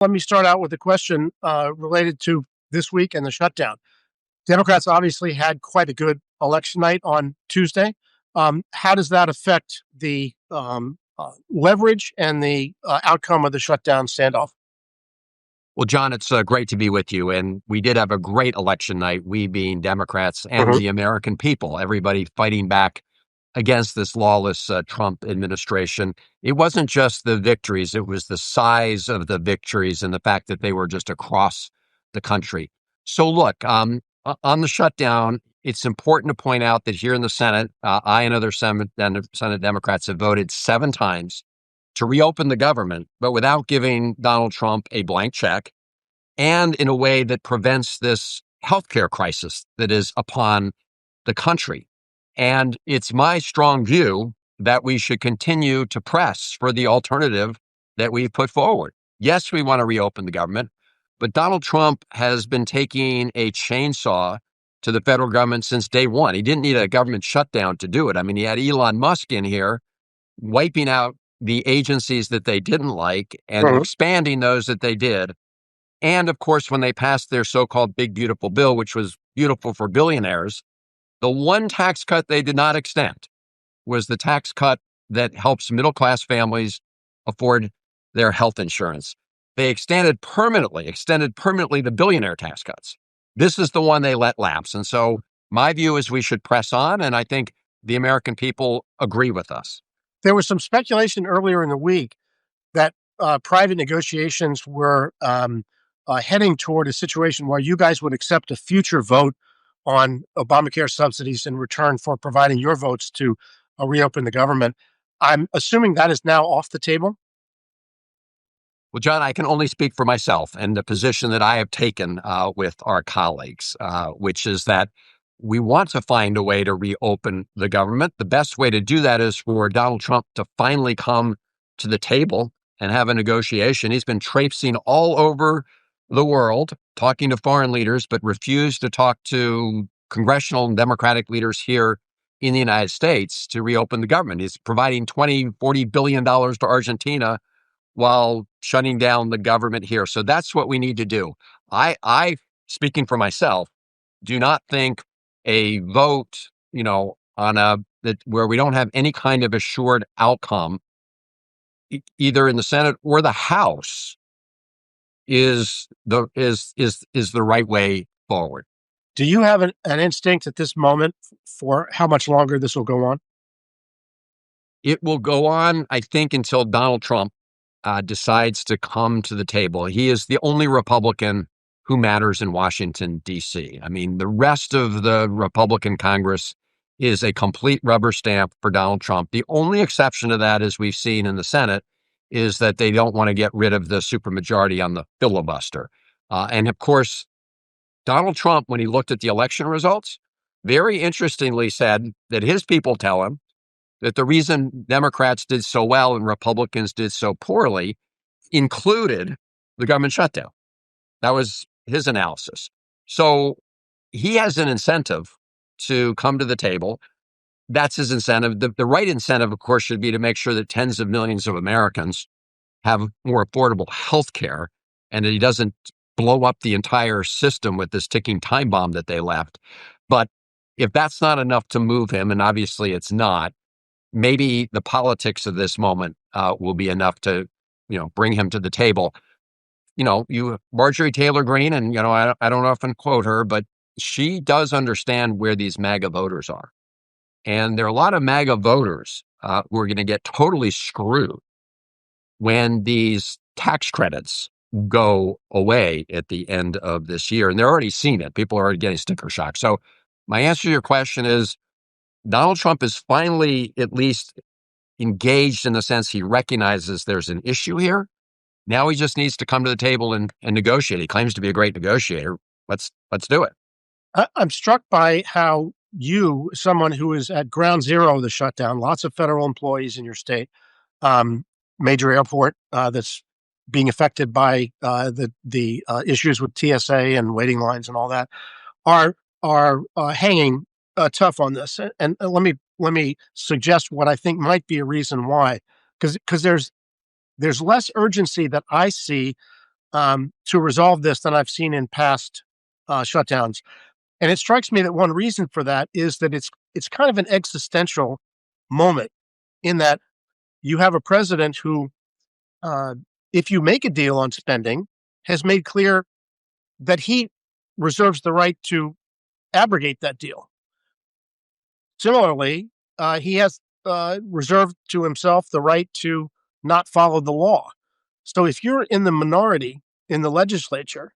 Let me start out with a question related to this week and the shutdown. Democrats obviously had quite a good election night on Tuesday. How does that affect the leverage and the outcome of the shutdown standoff? Well, John, it's great to be with you. And we did have a great election night, we being Democrats and the American people, everybody fighting back against this lawless Trump administration. It wasn't just the victories, it was the size of the victories and the fact that they were just across the country. So look, on the shutdown, it's important to point out that here in the Senate, I and other Senate Democrats have voted 7 times to reopen the government, but without giving Donald Trump a blank check and in a way that prevents this healthcare crisis that is upon the country. And it's my strong view that we should continue to press for the alternative that we've put forward. Yes, we want to reopen the government, but Donald Trump has been taking a chainsaw to the federal government since day one. He didn't need a government shutdown to do it. I mean, he had Elon Musk in here wiping out the agencies that they didn't like and expanding those that they did. And of course, when they passed their so-called big, beautiful bill, which was beautiful for billionaires, the one tax cut they did not extend was the tax cut that helps middle-class families afford their health insurance. They extended permanently the billionaire tax cuts. This is the one they let lapse. And so my view is we should press on, and I think the American people agree with us. There was some speculation earlier in the week that private negotiations were heading toward a situation where you guys would accept a future vote on Obamacare subsidies in return for providing your votes to reopen the government. I'm assuming that is now off the table. Well, John, I can only speak for myself and the position that I have taken with our colleagues, which is that we want to find a way to reopen the government. The best way to do that is for Donald Trump to finally come to the table and have a negotiation. He's been traipsing all over the world, talking to foreign leaders, but refused to talk to congressional and Democratic leaders here in the United States to reopen the government. He's providing $40 billion to Argentina while shutting down the government here. So that's what we need to do. I speaking for myself, do not think a vote, where we don't have any kind of assured outcome, either in the Senate or the House, is the right way forward. Do you have an instinct at this moment for how much longer this will go on? It will go on, I think, until Donald Trump decides to come to the table. He is the only Republican who matters in Washington, D.C. I mean, the rest of the Republican Congress is a complete rubber stamp for Donald Trump. The only exception to that, as we've seen in the Senate, is that they don't want to get rid of the supermajority on the filibuster. And of course, Donald Trump, when he looked at the election results, very interestingly said that his people tell him that the reason Democrats did so well and Republicans did so poorly included the government shutdown. That was his analysis. So he has an incentive to come to the table. That's his incentive. The right incentive, of course, should be to make sure that tens of millions of Americans have more affordable health care and that he doesn't blow up the entire system with this ticking time bomb that they left. But if that's not enough to move him, and obviously it's not, maybe the politics of this moment will be enough to, bring him to the table. Marjorie Taylor Greene, and, I don't often quote her, but she does understand where these MAGA voters are. And there are a lot of MAGA voters who are going to get totally screwed when these tax credits go away at the end of this year. And they're already seeing it. People are already getting sticker shock. So my answer to your question is Donald Trump is finally at least engaged in the sense he recognizes there's an issue here. Now he just needs to come to the table and negotiate. He claims to be a great negotiator. Let's do it. I'm struck by how you, someone who is at ground zero of the shutdown, lots of federal employees in your state, major airport that's being affected by the issues with TSA and waiting lines and all that, are hanging tough on this. And let me suggest what I think might be a reason why, because there's less urgency that I see to resolve this than I've seen in past shutdowns. And it strikes me that one reason for that is that it's kind of an existential moment in that you have a president who, if you make a deal on spending, has made clear that he reserves the right to abrogate that deal. Similarly, he has reserved to himself the right to not follow the law. So if you're in the minority in the legislature,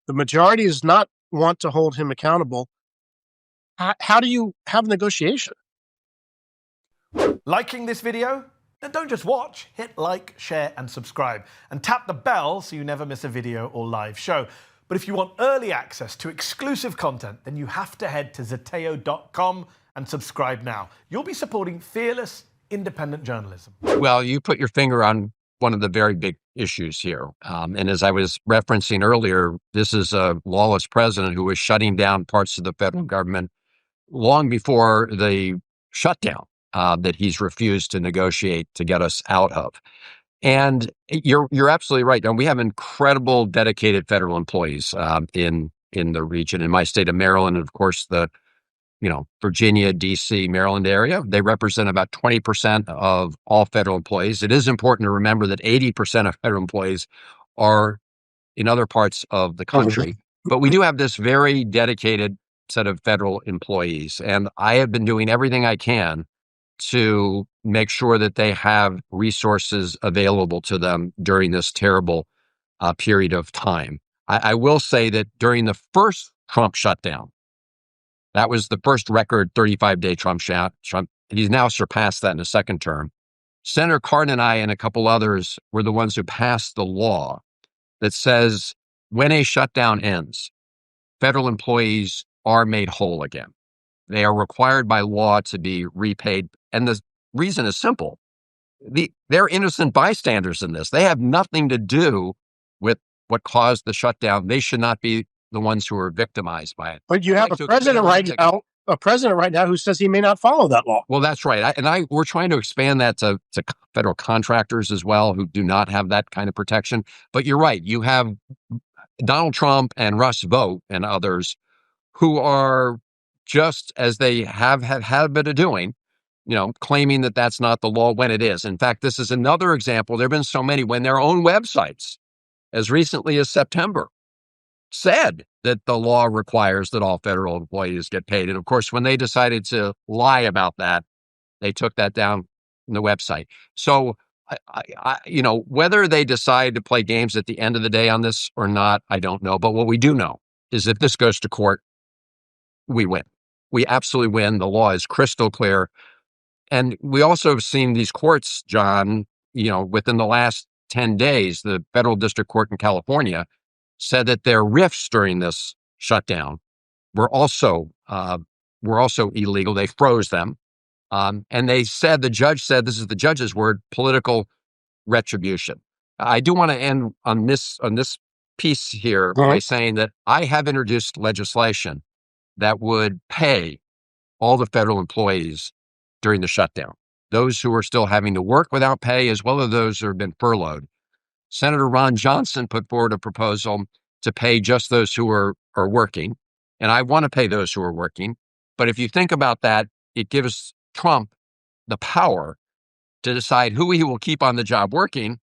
the majority does not want to hold him accountable. How do you have negotiation? Liking this video? Then don't just watch, hit like, share and subscribe, and tap the bell so you never miss a video or live show. But if you want early access to exclusive content, then you have to head to Zeteo.com and subscribe now. You'll be supporting fearless, independent journalism. Well, you put your finger on one of the very big issues here. And as I was referencing earlier, this is a lawless president who was shutting down parts of the federal government long before the shutdown that he's refused to negotiate to get us out of. And you're absolutely right. And we have incredible, dedicated federal employees in the region, in my state of Maryland, and of course the Virginia, D.C., Maryland area. They represent about 20% of all federal employees. It is important to remember that 80% of federal employees are in other parts of the country. But we do have this very dedicated set of federal employees. And I have been doing everything I can to make sure that they have resources available to them during this terrible period of time. I will say that during the first Trump shutdown, that was the first record 35-day Trump. He's now surpassed that in a second term. Senator Cardin and I and a couple others were the ones who passed the law that says when a shutdown ends, federal employees are made whole again. They are required by law to be repaid. And the reason is simple. They're innocent bystanders in this. They have nothing to do with what caused the shutdown. They should not be the ones who are victimized by it. But you have a president right now who says he may not follow that law. Well, that's right. We're trying to expand that to federal contractors as well, who do not have that kind of protection. But you're right. You have Donald Trump and Russ Vought and others who are, just as they have had habit of doing, claiming that that's not the law when it is. In fact, this is another example. There have been so many when their own websites, as recently as September, said that the law requires that all federal employees get paid. And of course, when they decided to lie about that, they took that down from the website. So, whether they decide to play games at the end of the day on this or not, I don't know. But what we do know is if this goes to court, we win. We absolutely win. The law is crystal clear. And we also have seen these courts, John, within the last 10 days, the federal district court in California said that their RIFs during this shutdown were also illegal. They froze them. And the judge said, this is the judge's word, political retribution. I do want to end on this piece here by saying that I have introduced legislation that would pay all the federal employees during the shutdown, those who are still having to work without pay, as well as those who have been furloughed. Senator Ron Johnson put forward a proposal to pay just those who are working. And I want to pay those who are working. But if you think about that, it gives Trump the power to decide who he will keep on the job working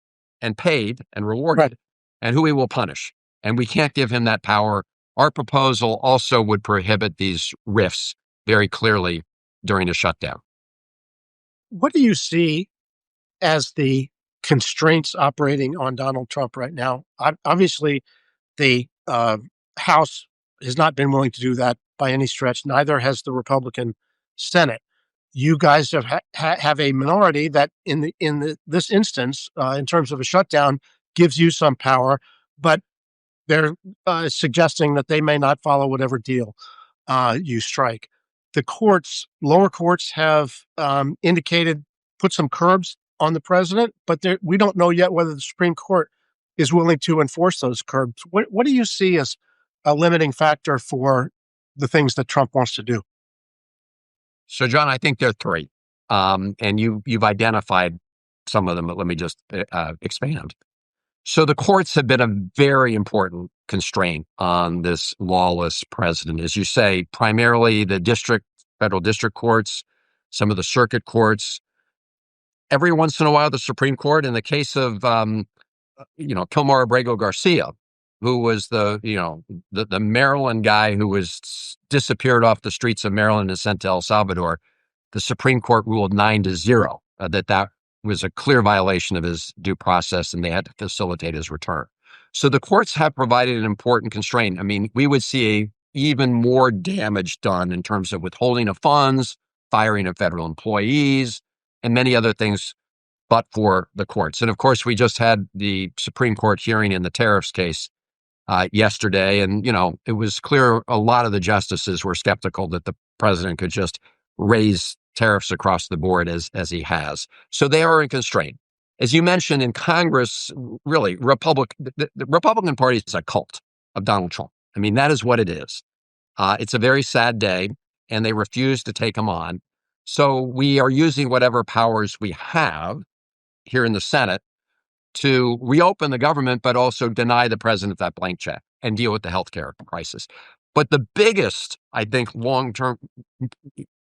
and paid and rewarded, and who he will punish. And we can't give him that power. Our proposal also would prohibit these RIFs very clearly during a shutdown. What do you see as the constraints operating on Donald Trump right now? Obviously, the House has not been willing to do that by any stretch. Neither has the Republican Senate. You guys have a minority that, in this instance, in terms of a shutdown, gives you some power, but they're suggesting that they may not follow whatever deal you strike. The lower courts have indicated, put some curbs on the president, but we don't know yet whether the Supreme Court is willing to enforce those curbs. What do you see as a limiting factor for the things that Trump wants to do? So, John, I think there are three, and you've identified some of them, but let me just expand. So the courts have been a very important constraint on this lawless president. As you say, primarily the federal district courts, some of the circuit courts, every once in a while the Supreme Court. In the case of Kilmar Abrego Garcia, who was the Maryland guy who was disappeared off the streets of Maryland and sent to El Salvador, the Supreme Court ruled 9-0 that was a clear violation of his due process, and they had to facilitate his return. So the courts have provided an important constraint. I mean, we would see even more damage done in terms of withholding of funds, firing of federal employees, and many other things, but for the courts. And of course, we just had the Supreme Court hearing in the tariffs case yesterday. And, it was clear a lot of the justices were skeptical that the president could just raise tariffs across the board as he has. So they are in constraint. As you mentioned, in Congress, really, the Republican Party is a cult of Donald Trump. I mean, that is what it is. It's a very sad day, and they refuse to take him on. So we are using whatever powers we have here in the Senate to reopen the government, but also deny the president that blank check and deal with the healthcare crisis. But the biggest, I think, long-term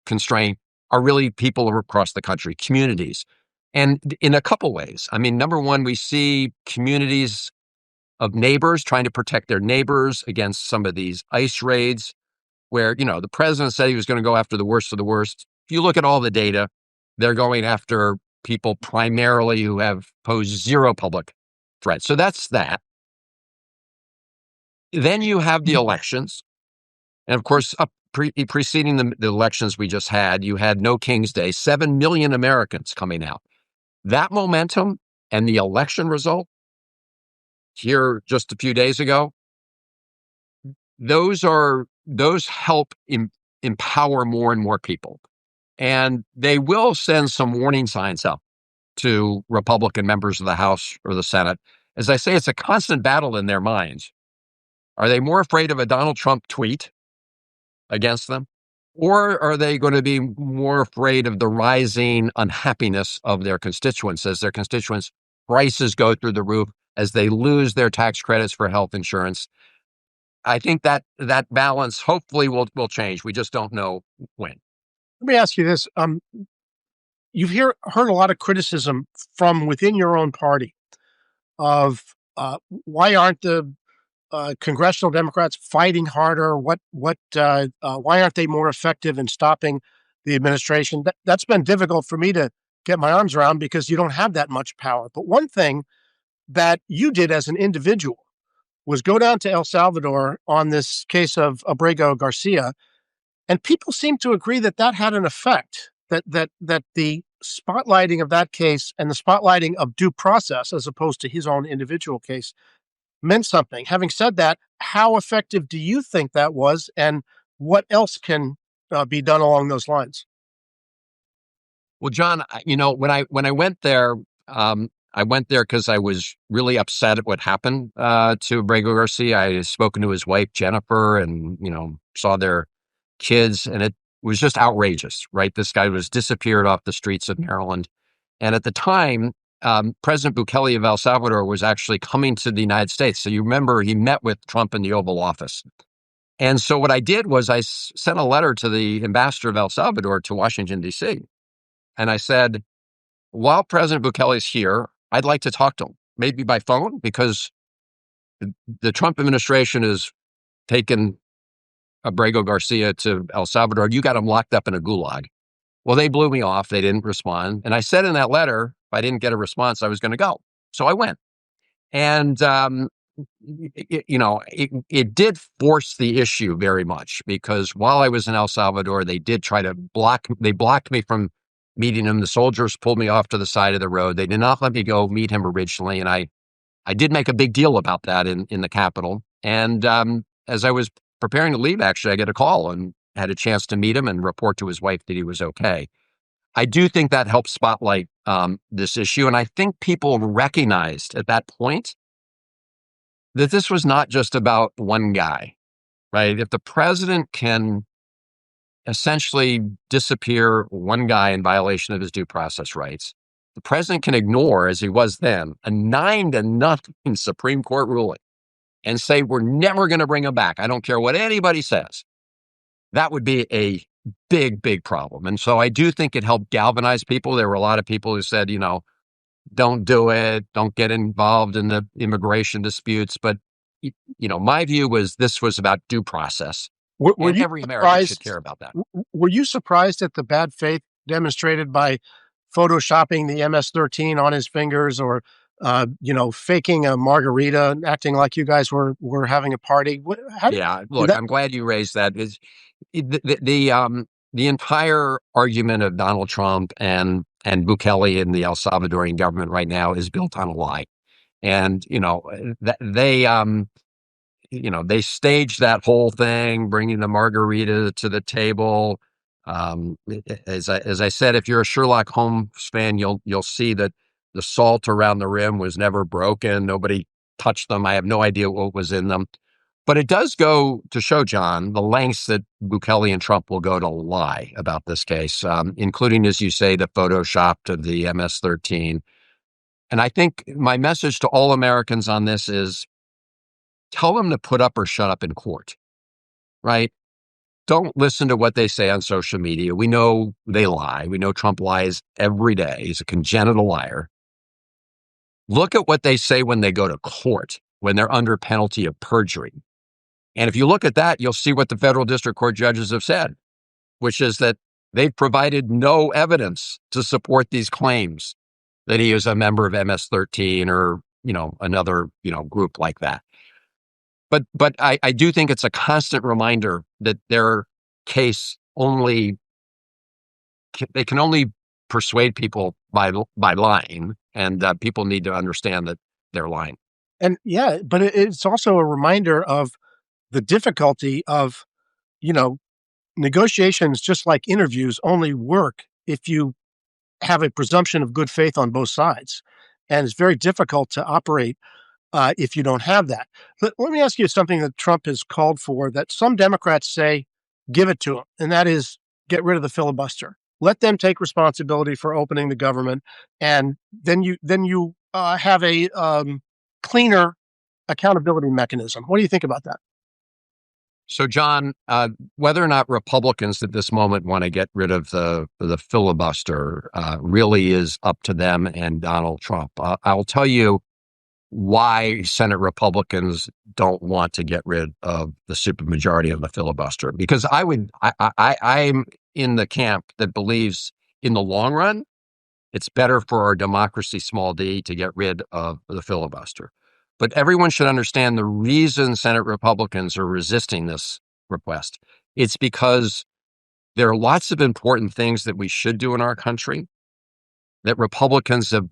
constraint are really people across the country, communities. And in a couple ways. I mean, number one, we see communities of neighbors trying to protect their neighbors against some of these ICE raids where, the president said he was going to go after the worst of the worst. If you look at all the data, they're going after people primarily who have posed zero public threat. So that's that. Then you have the elections. And of course, preceding the elections we just had, you had No King's Day, 7 million Americans coming out. That momentum and the election result here just a few days ago, those help empower more and more people. And they will send some warning signs up to Republican members of the House or the Senate. As I say, it's a constant battle in their minds. Are they more afraid of a Donald Trump tweet against them? Or are they going to be more afraid of the rising unhappiness of their constituents as their constituents' prices go through the roof, as they lose their tax credits for health insurance? I think that balance hopefully will change. We just don't know when. Let me ask you this. You've heard a lot of criticism from within your own party of why aren't the congressional Democrats fighting harder? Why aren't they more effective in stopping the administration? That's been difficult for me to get my arms around because you don't have that much power. But one thing that you did as an individual was go down to El Salvador on this case of Abrego Garcia, and people seem to agree that had an effect. That the spotlighting of that case and the spotlighting of due process, as opposed to his own individual case, meant something. Having said that, how effective do you think that was, and what else can be done along those lines? Well, John, when I went there, I went there because I was really upset at what happened to Abrego Garcia. I had spoken to his wife, Jennifer, and, saw their kids, and it was just outrageous, right? This guy was disappeared off the streets of Maryland. And at the time, President Bukele of El Salvador was actually coming to the United States. So you remember he met with Trump in the Oval Office. And so what I did was I sent a letter to the ambassador of El Salvador to Washington, D.C. And I said, while President Bukele is here, I'd like to talk to him, maybe by phone, because the Trump administration has taken Abrego Garcia to El Salvador. You got him locked up in a gulag. Well, they blew me off. They didn't respond. And I said in that letter, if I didn't get a response, I was going to go. So I went. And, it did force the issue very much, because while I was in El Salvador, they did try to blocked me from meeting him. The soldiers pulled me off to the side of the road. They did not let me go meet him originally. And I did make a big deal about that in the Capitol. And as I was preparing to leave, actually, I get a call and had a chance to meet him and report to his wife that he was okay. I do think that helped spotlight this issue. And I think people recognized at that point that this was not just about one guy, right? If the president can essentially disappear one guy in violation of his due process rights, the president can ignore, as he was then, a 9-0 Supreme Court ruling and say, we're never going to bring him back. I don't care what anybody says. That would be a big, big problem. And so I do think it helped galvanize people. There were a lot of people who said, don't do it. Don't get involved in the immigration disputes. But, my view was this was about due process. And every American should care about that. Were you surprised at the bad faith demonstrated by photoshopping the MS-13 on his fingers or, faking a margarita and acting like you guys were having a party? I'm glad you raised that. The entire argument of Donald Trump and Bukele and the El Salvadorian government right now is built on a lie. And, they staged that whole thing, bringing the margarita to the table. As I said, if you're a Sherlock Holmes fan, you'll see that the salt around the rim was never broken. Nobody touched them. I have no idea what was in them. But it does go to show, John, the lengths that Bukele and Trump will go to lie about this case, including, as you say, the Photoshop of the MS-13. And I think my message to all Americans on this is tell them to put up or shut up in court, right? Don't listen to what they say on social media. We know they lie. We know Trump lies every day. He's a congenital liar. Look at what they say when they go to court, when they're under penalty of perjury. And if you look at that, you'll see what the federal district court judges have said, which is that they've provided no evidence to support these claims that he is a member of MS-13 or, another, group like that. But I do think it's a constant reminder that their case they can only persuade people by lying, and people need to understand that they're lying. And but it's also a reminder of the difficulty of, negotiations, just like interviews, only work if you have a presumption of good faith on both sides. And it's very difficult to operate if you don't have that. Let me ask you something that Trump has called for that some Democrats say, give it to him, and that is get rid of the filibuster. Let them take responsibility for opening the government, and then you have a cleaner accountability mechanism. What do you think about that? So, John, whether or not Republicans at this moment want to get rid of the filibuster really is up to them and Donald Trump. I'll tell you why Senate Republicans don't want to get rid of the supermajority of the filibuster. Because I'm in the camp that believes in the long run, it's better for our democracy, small d, to get rid of the filibuster. But everyone should understand the reason Senate Republicans are resisting this request. It's because there are lots of important things that we should do in our country that Republicans have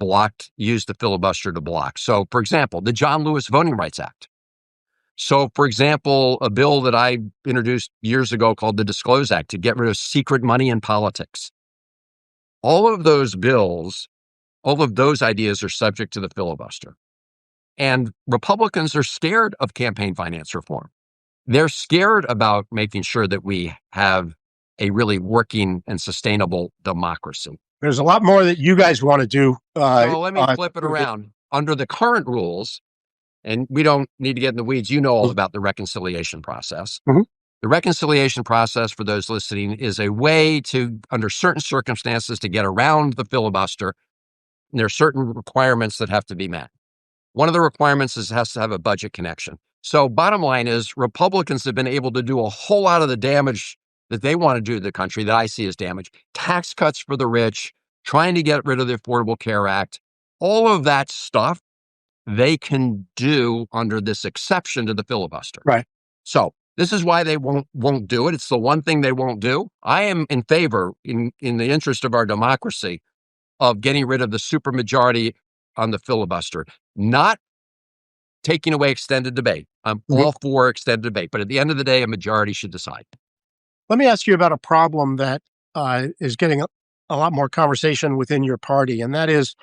used the filibuster to block. So, for example, the John Lewis Voting Rights Act. So, for example, a bill that I introduced years ago called the Disclose Act to get rid of secret money in politics. All of those bills, all of those ideas are subject to the filibuster. And Republicans are scared of campaign finance reform. They're scared about making sure that we have a really working and sustainable democracy. There's a lot more that you guys want to do. Well, let me flip it around. Under the current rules, and we don't need to get in the weeds, you know all about the reconciliation process. Mm-hmm. The reconciliation process, for those listening, is a way to, under certain circumstances, to get around the filibuster. And there are certain requirements that have to be met. One of the requirements is it has to have a budget connection. So bottom line is Republicans have been able to do a whole lot of the damage that they want to do to the country that I see as damage. Tax cuts for the rich, trying to get rid of the Affordable Care Act, all of that stuff they can do under this exception to the filibuster. Right. So this is why they won't do it. It's the one thing they won't do. I am in favor, in the interest of our democracy, of getting rid of the supermajority on the filibuster, not taking away extended debate. I'm all for extended debate, but at the end of the day, a majority should decide. Let me ask you about a problem that is getting a lot more conversation within your party, and that is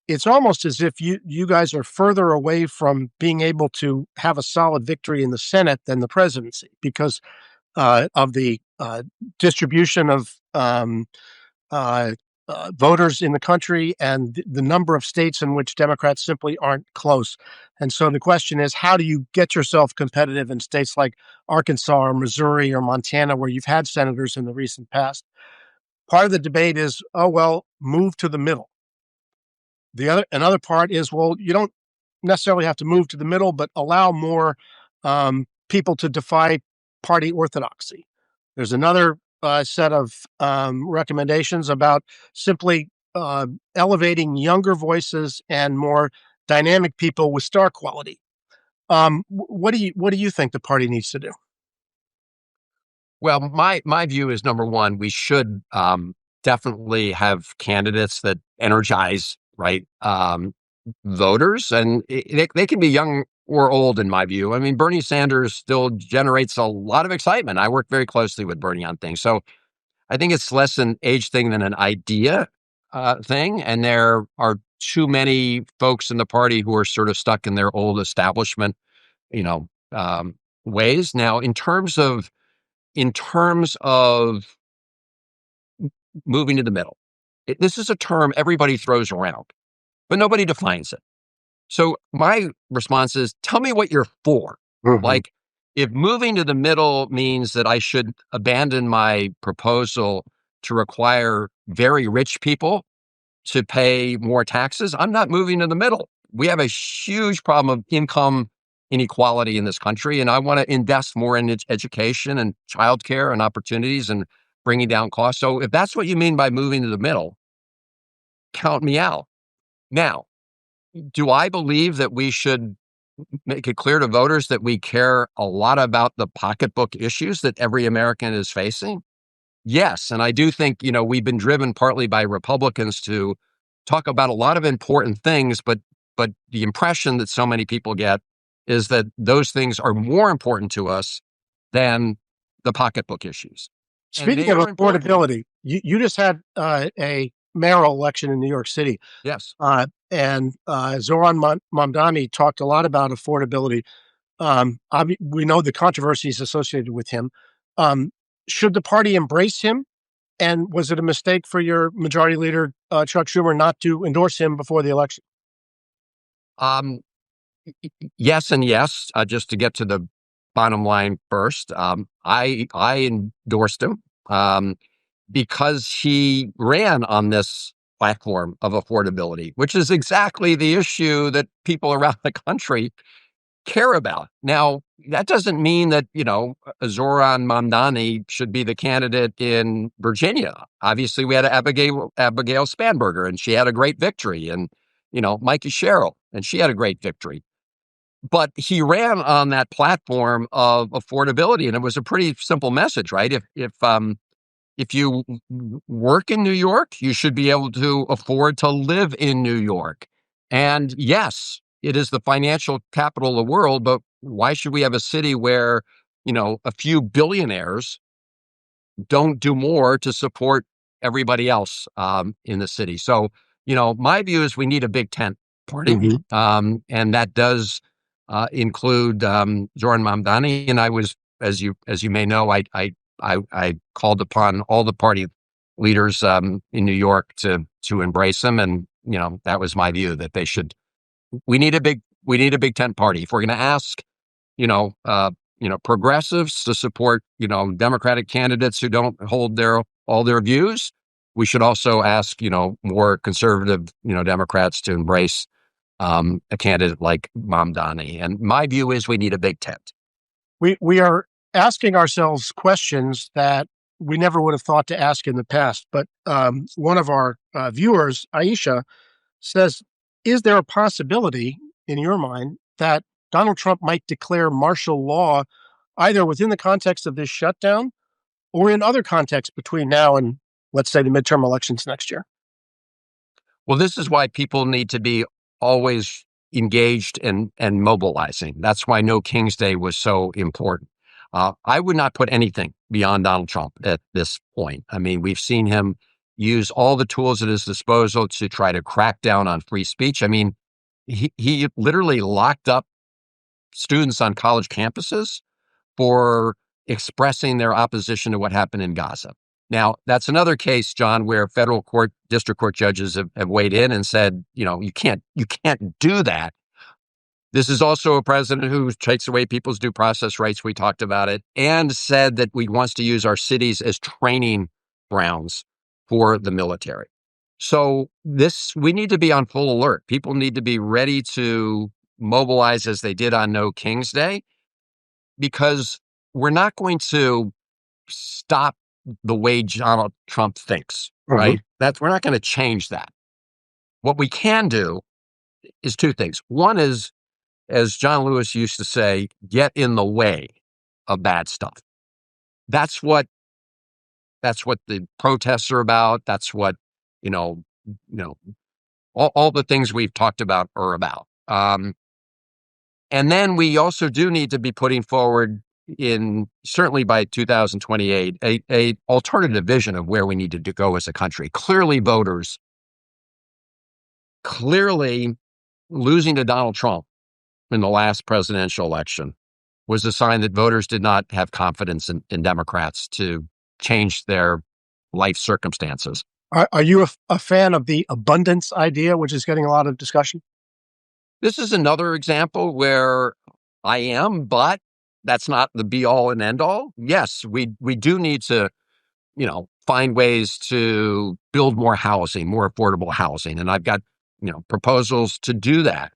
it's almost as if you guys are further away from being able to have a solid victory in the Senate than the presidency because of the distribution of voters in the country and the number of states in which Democrats simply aren't close. And so the question is, how do you get yourself competitive in states like Arkansas or Missouri or Montana, where you've had senators in the recent past? Part of the debate is, oh, well, move to the middle. Another part is, well, you don't necessarily have to move to the middle, but allow more people to defy party orthodoxy. There's another set of recommendations about simply elevating younger voices and more dynamic people with star quality. What do you think the party needs to do? Well, my view is, number one, we should definitely have candidates that energize, right, voters, and they can be young or old, in my view. I mean, Bernie Sanders still generates a lot of excitement. I work very closely with Bernie on things, so I think it's less an age thing than an idea thing. And there are too many folks in the party who are sort of stuck in their old establishment, you know, ways. Now, in terms of moving to the middle, this is a term everybody throws around, but nobody defines it. So my response is, tell me what you're for. Mhm. Like, if moving to the middle means that I should abandon my proposal to require very rich people to pay more taxes, I'm not moving to the middle. We have a huge problem of income inequality in this country, and I want to invest more in education and childcare and opportunities and bringing down costs. So if that's what you mean by moving to the middle, count me out. Now, do I believe that we should make it clear to voters that we care a lot about the pocketbook issues that every American is facing? Yes. And I do think, we've been driven partly by Republicans to talk about a lot of important things, but the impression that so many people get is that those things are more important to us than the pocketbook issues. Speaking of affordability, you just had a mayoral election in New York City. Yes. And Zohran Mamdani talked a lot about affordability. We know the controversies associated with him. Should the party embrace him? And was it a mistake for your majority leader, Chuck Schumer, not to endorse him before the election? Yes and yes. Just to get to the bottom line first, I endorsed him because he ran on this platform of affordability, which is exactly the issue that people around the country care about. Now, that doesn't mean that, Zohran Mamdani should be the candidate in Virginia. Obviously, we had Abigail Spanberger, and she had a great victory, and, Mikey Sherrill, and she had a great victory. But he ran on that platform of affordability, and it was a pretty simple message, right? If you work in New York, you should be able to afford to live in New York. And yes, it is the financial capital of the world, but why should we have a city where, a few billionaires don't do more to support everybody else in the city? So, my view is we need a big tent party. Mm-hmm. And that does include Zohran Mamdani. And I was, as you may know, I called upon all the party leaders in New York to embrace him, and that was my view that we need a big tent party. If we're going to ask progressives to support Democratic candidates who don't hold all their views, we should also ask more conservative Democrats to embrace a candidate like Mamdani. And my view is we need a big tent. We are asking ourselves questions that we never would have thought to ask in the past. But one of our viewers, Aisha, says, is there a possibility in your mind that Donald Trump might declare martial law either within the context of this shutdown or in other contexts between now and, let's say, the midterm elections next year? Well, this is why people need to be always engaged and mobilizing. That's why No King's Day was so important. I would not put anything beyond Donald Trump at this point. I mean, we've seen him use all the tools at his disposal to try to crack down on free speech. I mean, he literally locked up students on college campuses for expressing their opposition to what happened in Gaza. Now, that's another case, John, where federal court, district court judges have weighed in and said, you can't do that. This is also a president who takes away people's due process rights. We talked about it, and said that he wants to use our cities as training grounds for the military. So we need to be on full alert. People need to be ready to mobilize as they did on No King's Day, because we're not going to stop the way Donald Trump thinks, right? We're not going to change that. What we can do is two things. One is, as John Lewis used to say, get in the way of bad stuff. That's what the protests are about. That's what, all the things we've talked about are about. And then we also do need to be putting forward, certainly by 2028, a alternative vision of where we need to go as a country. Clearly, voters losing to Donald Trump in the last presidential election was a sign that voters did not have confidence in Democrats to change their life circumstances. Are you a fan of the abundance idea, which is getting a lot of discussion? This is another example where I am, but that's not the be all and end all. Yes, we do need to, find ways to build more housing, more affordable housing. And I've got, proposals to do that.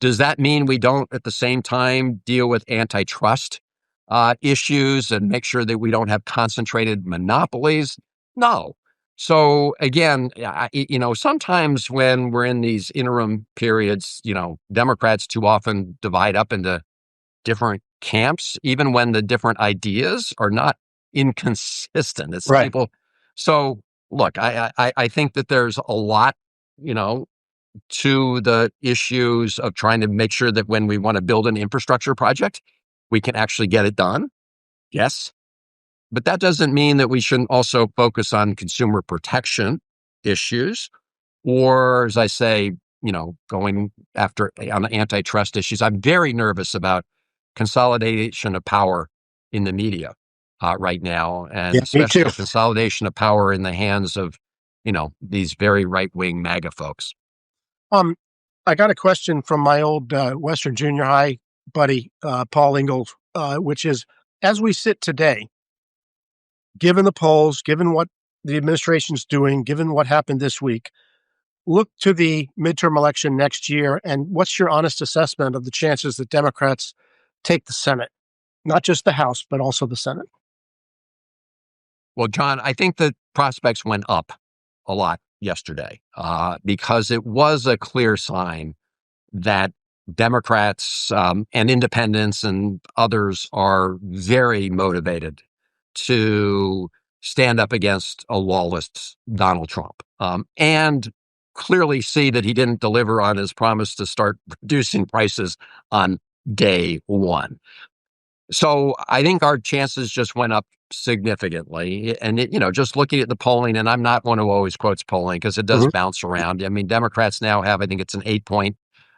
Does that mean we don't at the same time deal with antitrust issues and make sure that we don't have concentrated monopolies? No. So again, sometimes when we're in these interim periods, Democrats too often divide up into different camps, even when the different ideas are not inconsistent. It's right. People. So look, I think that there's a lot, to the issues of trying to make sure that when we want to build an infrastructure project, we can actually get it done. Yes. But that doesn't mean that we shouldn't also focus on consumer protection issues, or, as I say, going after on antitrust issues. I'm very nervous about consolidation of power in the media right now, and especially consolidation of power in the hands of, these very right-wing MAGA folks. I got a question from my old Western Junior High buddy, Paul Ingalls, which is, as we sit today, given the polls, given what the administration's doing, given what happened this week, look to the midterm election next year, and what's your honest assessment of the chances that Democrats take the Senate? Not just the House, but also the Senate. Well, John, I think the prospects went up a lot yesterday because it was a clear sign that Democrats and independents and others are very motivated to stand up against a lawless Donald Trump and clearly see that he didn't deliver on his promise to start reducing prices on day one. So I think our chances just went up significantly. And, just looking at the polling, and I'm not one who always quotes polling because it does bounce around. I mean, Democrats now have, I think it's an 8-point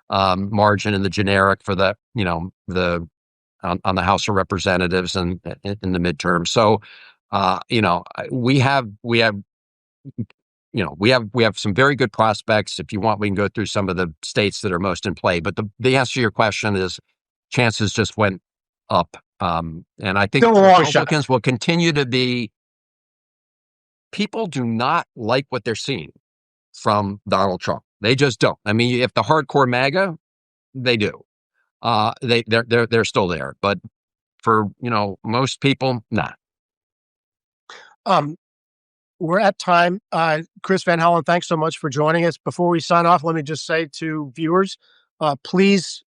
margin in the generic for the, on the House of Representatives and in the midterm. So, we have some very good prospects. If you want, we can go through some of the states that are most in play. But the answer to your question is chances just went up. And I think Republicans will continue to be. People do not like what they're seeing from Donald Trump. They just don't. I mean, if the hardcore MAGA, they do. They're still there. But for most people, not. We're at time. Chris Van Hollen, thanks so much for joining us. Before we sign off, let me just say to viewers, please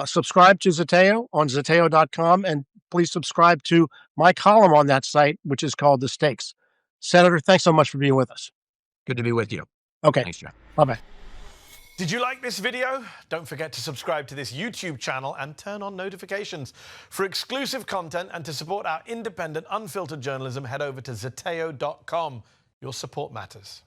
subscribe to Zeteo on Zeteo.com, and please subscribe to my column on that site, which is called The Stakes. Senator, thanks so much for being with us. Good to be with you. Okay. Thanks, John. Bye-bye. Did you like this video? Don't forget to subscribe to this YouTube channel and turn on notifications. For exclusive content and to support our independent, unfiltered journalism, head over to Zeteo.com. Your support matters.